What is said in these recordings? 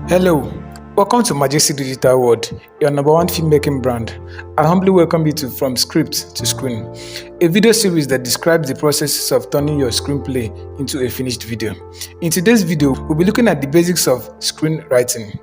Hello, welcome to Majestic Digital World, your number one filmmaking brand. I humbly welcome you to From Script to Screen, a video series that describes the process of turning your screenplay into a finished video. In today's video, we'll be looking at the basics of screenwriting.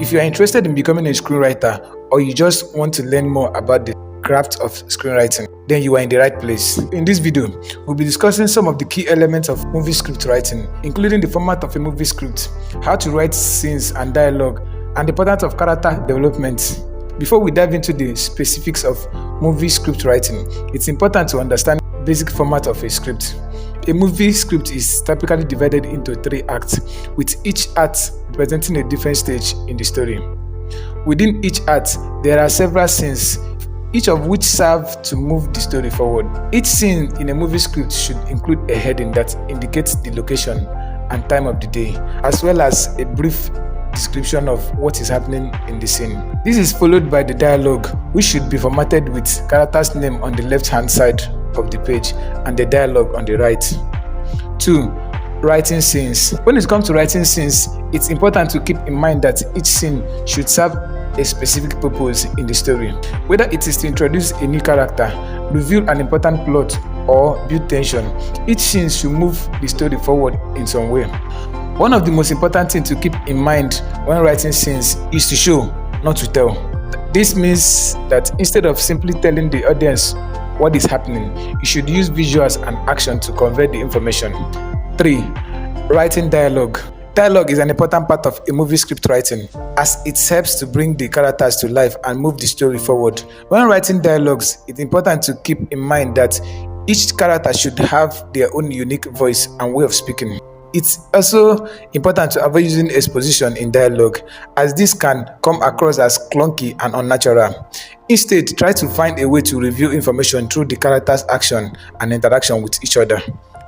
If you are interested in becoming a screenwriter or you just want to learn more about the craft of screenwriting, then you are in the right place. In this video, we'll be discussing some of the key elements of movie script writing, including the format of a movie script, how to write scenes and dialogue, and the importance of character development. Before we dive into the specifics of movie script writing, it's important to understand the basic format of a script. A movie script is typically divided into 3 acts, with each act representing a different stage in the story. Within each act, there are several scenes, each of which serve to move the story forward. Each scene in a movie script should include a heading that indicates the location and time of the day, as well as a brief description of what is happening in the scene. This is followed by the dialogue, which should be formatted with character's name on the left-hand side of the page and the dialogue on the right. 2. Writing scenes. When it comes to writing scenes, it's important to keep in mind that each scene should serve a specific purpose in the story, whether it is to introduce a new character, reveal an important plot, or build tension. Each scene should move the story forward in some way. One of the most important things to keep in mind when writing scenes is to show, not to tell. This means that instead of simply telling the audience what is happening, you should use visuals and action to convey the information. 3. Writing dialogue. Dialogue is an important part of a movie script writing, as it helps to bring the characters to life and move the story forward. When writing dialogues, it's important to keep in mind that each character should have their own unique voice and way of speaking. It's also important to avoid using exposition in dialogue, as this can come across as clunky and unnatural. Instead, try to find a way to reveal information through the characters' action and interaction with each other.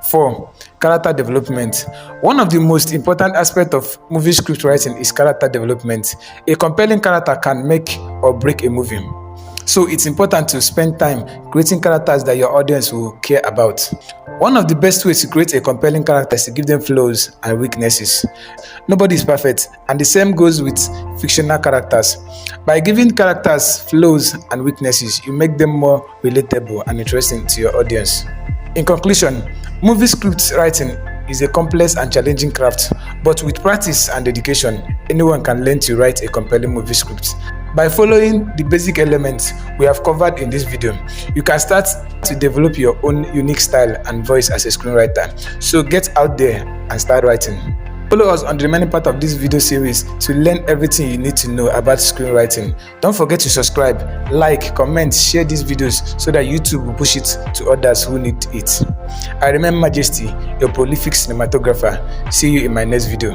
4. Character development. One of the most important aspects of movie script writing is character development. A compelling character can make or break a movie, so it's important to spend time creating characters that your audience will care about. One of the best ways to create a compelling character is to give them flaws and weaknesses. Nobody is perfect, and the same goes with fictional characters. By giving characters flaws and weaknesses, you make them more relatable and interesting to your audience. In conclusion, movie script writing is a complex and challenging craft, but with practice and dedication, anyone can learn to write a compelling movie script. By following the basic elements we have covered in this video, you can start to develop your own unique style and voice as a screenwriter. So get out there and start writing. Follow us on the remaining part of this video series to learn everything you need to know about screenwriting. Don't forget to subscribe, like, comment, share these videos so that YouTube will push it to others who need it. I remain Majesty, your prolific cinematographer. See you in my next video.